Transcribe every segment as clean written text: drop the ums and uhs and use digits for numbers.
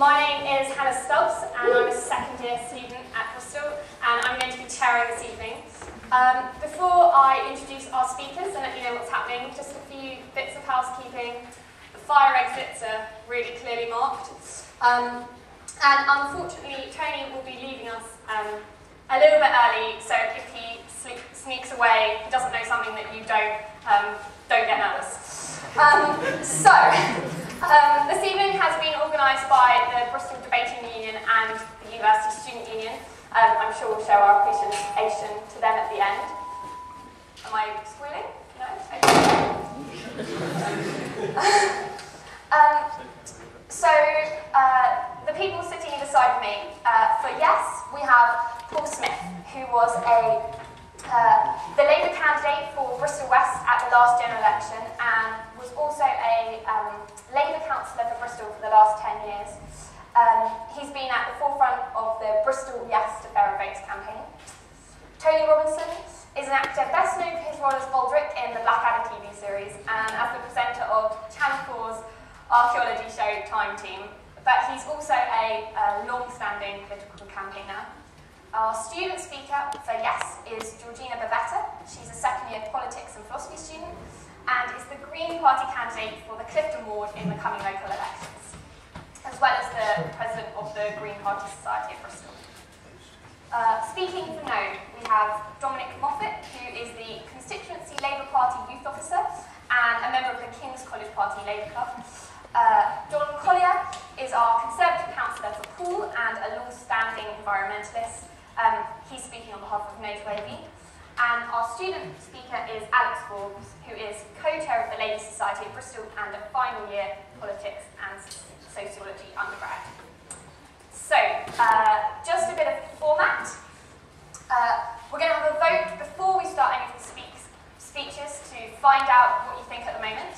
My name is Hannah Stubbs, and I'm a second-year student at Bristol, and I'm going to be chairing this evening. Before I introduce our speakers and let you know what's happening, just a few bits of housekeeping. The fire exits are really clearly marked. And unfortunately, Tony will be leaving us a little bit early, so if he sneaks away, he doesn't know something that you don't get nervous. This evening has been organised by the Bristol Debating Union and the University Student Union. I'm sure we'll show our appreciation to them at the end. Am I squealing? No? Okay. The people sitting either side of me, for yes, we have Paul Smith, who was the Labour candidate for Bristol West at the last general election and was also a Labour councillor for Bristol for the last 10 years. He's been at the forefront of the Bristol Yes to Fairer Votes campaign. Tony Robinson is an actor best known for his role as Baldrick in the Blackadder TV series and as the presenter of Channel 4's archaeology show Time Team, but he's also a long-standing political campaigner. Our student speaker for Yes is Georgina Bavetta. She's a second-year politics and philosophy student and is the Green Party candidate for the Clifton ward in the coming local elections, as well as the president of the Green Party Society of Bristol. Speaking for No, we have Dominic Moffitt, who is the Constituency Labour Party Youth Officer and a member of the King's College Party Labour Club. Don Collier is our Conservative councillor for Poole and a long-standing environmentalist. He's speaking on behalf of NOtoAV. And our student speaker is Alex Forbes, who is co-chair of the Ladies Society of Bristol and a final year politics and sociology undergrad. So, just a bit of format. We're going to have a vote before we start any of the speeches to find out what you think at the moment.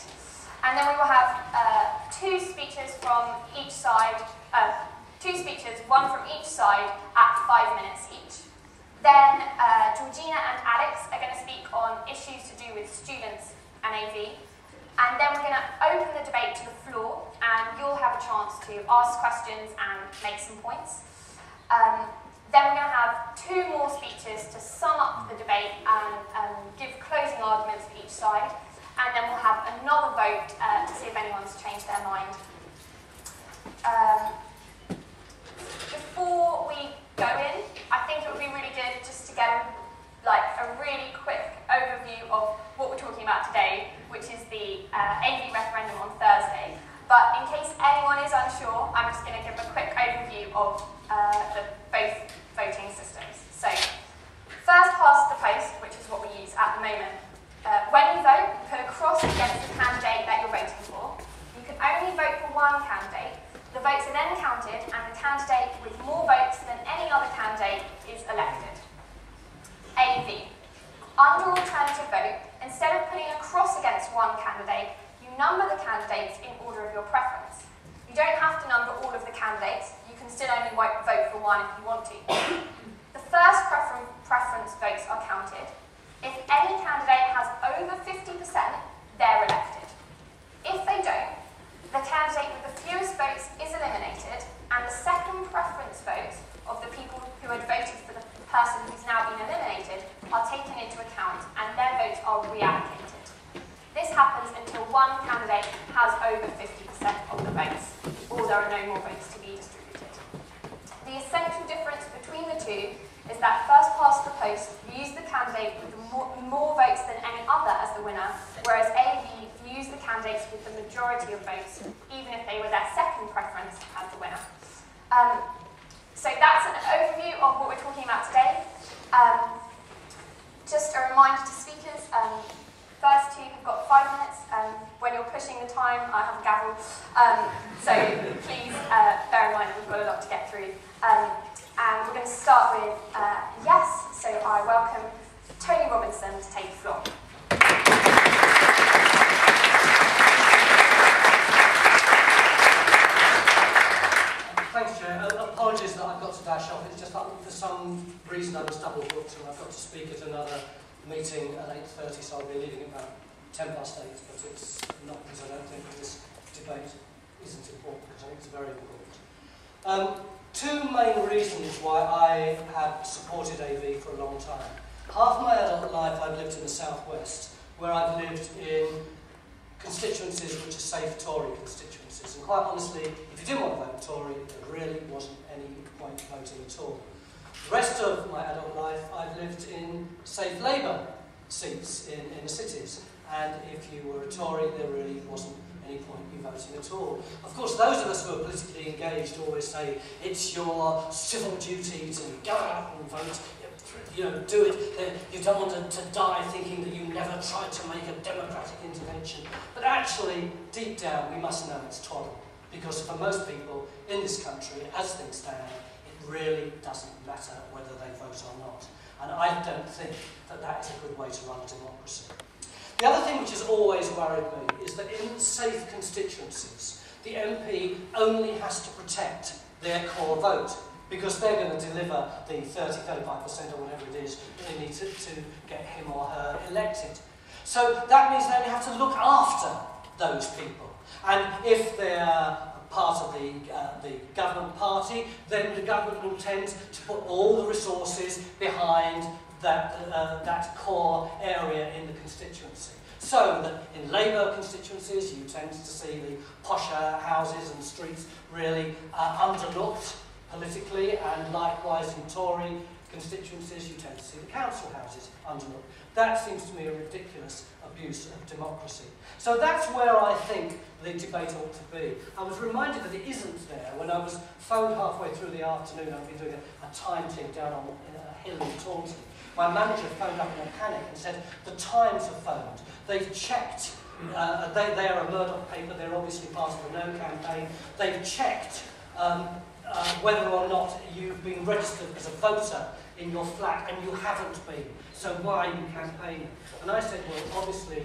And then we will have two speeches from each side, one from each side at 5 minutes each. Then Georgina and Alex are going to speak on issues to do with students and AV. And then we're going to open the debate to the floor, and you'll have a chance to ask questions and make some points. Then we're going to have two more speeches to sum up the debate and give closing arguments for each side. And then we'll have another vote to see if anyone's changed their mind. Before we go in, I think it would be really good just to get a really quick overview of what we're talking about today, which is the AV referendum on Thursday. But in case anyone is unsure, I'm just going to give a quick overview of both voting systems. So, first past the post, which is what we use at the moment. When you vote, you put a cross against the candidate that you're voting for. You can only vote for one candidate. The votes are then counted, and the candidate with more votes than any other candidate is elected. AV. Under alternative vote, instead of putting a cross against one candidate, you number the candidates in order of your preference. You don't have to number all of the candidates. You can still only vote for one if you want to. The first preference votes are counted. If any candidate has over 50%, they're elected. If they don't, the candidate with the fewest votes is eliminated, and the second preference votes of the people who had voted for the person who's now been eliminated are taken into account, and their votes are reallocated. This happens until one candidate has over 50% of the votes, or there are no more votes to be distributed. The essential difference between the two is that first past the post views the candidate with more votes than any other as the winner, whereas AV views the candidates with the majority of votes, even if they were their second preference as the winner. So that's an overview of what we're talking about today. Just a reminder to speakers, first two have got 5 minutes. When you're pushing the time, I have a gavel. So please bear in mind that we've got a lot to get through. And we're going to start with Yes, so I welcome Tony Robinson to take the floor. Thanks, Chair. Apologies that I've got to dash off. It's just that for some reason I was double booked and I've got to speak at another meeting at 8:30, so I'll be leaving at about 8:10, but it's not because I don't think this debate isn't important, because I think it's very important. Two main reasons why I have supported AV for a long time. Half my adult life I've lived in the southwest, where I've lived in constituencies which are safe Tory constituencies. And quite honestly, if you didn't want to vote Tory, there really wasn't any point voting at all. The rest of my adult life, I've lived in safe Labour seats in the cities. And if you were a Tory, there really wasn't any point in voting at all. Of course, those of us who are politically engaged always say it's your civil duty to go out and vote. You know, do it. You don't want to die thinking that you never tried to make a democratic intervention. But actually, deep down, we must know it's tolerant. Because for most people in this country, as things stand, it really doesn't matter whether they vote or not. And I don't think that that is a good way to run a democracy. The other thing which has always worried me is that in safe constituencies, the MP only has to protect their core vote, because they're going to deliver the 30-35% or whatever it is that they need to get him or her elected. So that means they only have to look after those people. And if they're part of the government party, then the government will tend to put all the resources behind that core area in the constituency. So that in Labour constituencies, you tend to see the posher houses and streets really underlooked politically, and likewise in Tory constituencies, you tend to see the council houses underlooked. That seems to me a ridiculous abuse of democracy. So that's where I think the debate ought to be. I was reminded that it isn't there when I was phoned halfway through the afternoon. I've been doing a time thing down on a hill in Taunton. My manager phoned up in a panic and said, the Times have phoned. They've checked. They are a Murdoch paper. They're obviously part of the No campaign. They've checked whether or not you've been registered as a voter in your flat, and you haven't been. So why are you campaigning? And I said, well, obviously,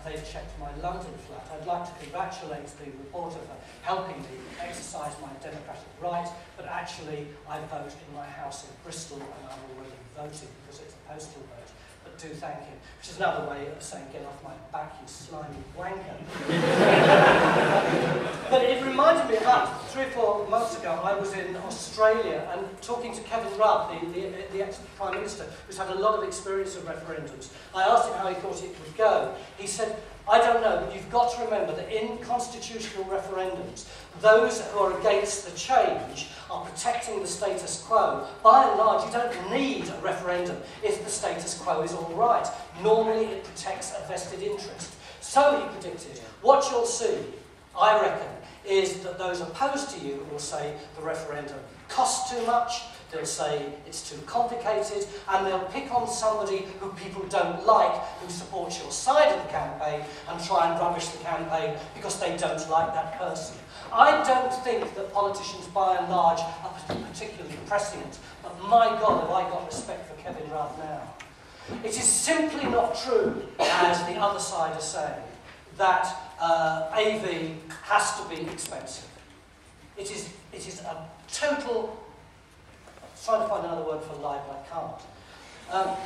they've checked my London flat. I'd like to congratulate the reporter for helping me exercise my democratic right, but actually, I vote in my house in Bristol, and I'm already voting because it's a postal vote. But do thank him, which is another way of saying, get off my back, you slimy wanker. But it reminded me about 3 or 4 months ago, I was in Australia and talking to Kevin Rudd, the ex-Prime Minister, who's had a lot of experience of referendums. I asked him how he thought it would go. He said, I don't know, but you've got to remember that in constitutional referendums, those who are against the change are protecting the status quo. By and large, you don't need a referendum if the status quo is all right. Normally, it protects a vested interest. So he predicted, what you'll see, I reckon, is that those opposed to you will say the referendum costs too much, they'll say it's too complicated, and they'll pick on somebody who people don't like, who supports your side of the campaign, and try and rubbish the campaign because they don't like that person. I don't think that politicians, by and large, are particularly prescient, but my God, have I got respect for Kevin Rudd now. It is simply not true, as the other side is saying, that AV has to be expensive. It is a total... trying to find another word for lie, but I can't.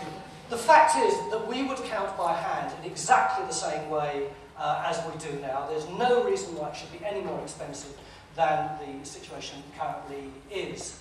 The fact is that we would count by hand in exactly the same way as we do now. There's no reason why it should be any more expensive than the situation currently is.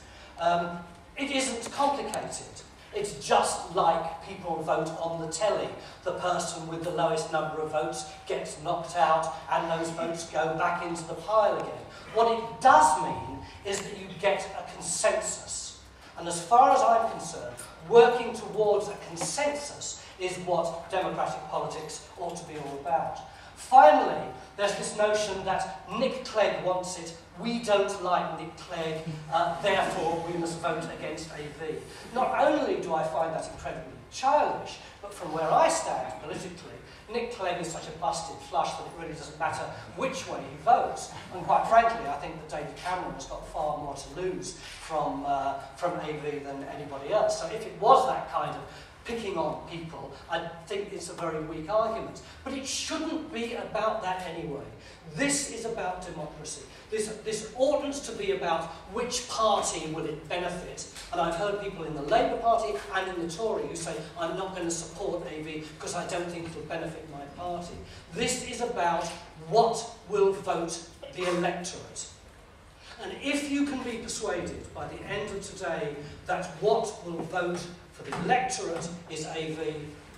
It isn't complicated. It's just like people vote on the telly. The person with the lowest number of votes gets knocked out and those votes go back into the pile again. What it does mean is that you get a consensus. And as far as I'm concerned, working towards a consensus is what democratic politics ought to be all about. Finally, there's this notion that Nick Clegg wants it, we don't like Nick Clegg, therefore we must vote against AV. Not only do I find that incredibly childish, but from where I stand politically, Nick Clegg is such a busted flush that it really doesn't matter which way he votes. And quite frankly, I think that David Cameron has got far more to lose from AV than anybody else. So if it was that kind of picking on people, I think it's a very weak argument. But it shouldn't be about that anyway. This is about democracy. This oughtn't to be about which party will it benefit. And I've heard people in the Labour Party and in the Tory who say, I'm not going to support AV because I don't think it'll benefit my party. This is about what will vote the electorate. And if you can be persuaded by the end of today that what will vote for the electorate is AV,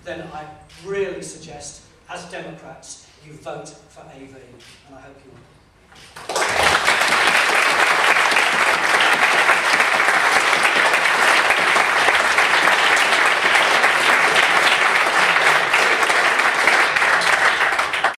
then I really suggest, as Democrats, you vote for AV. And I hope you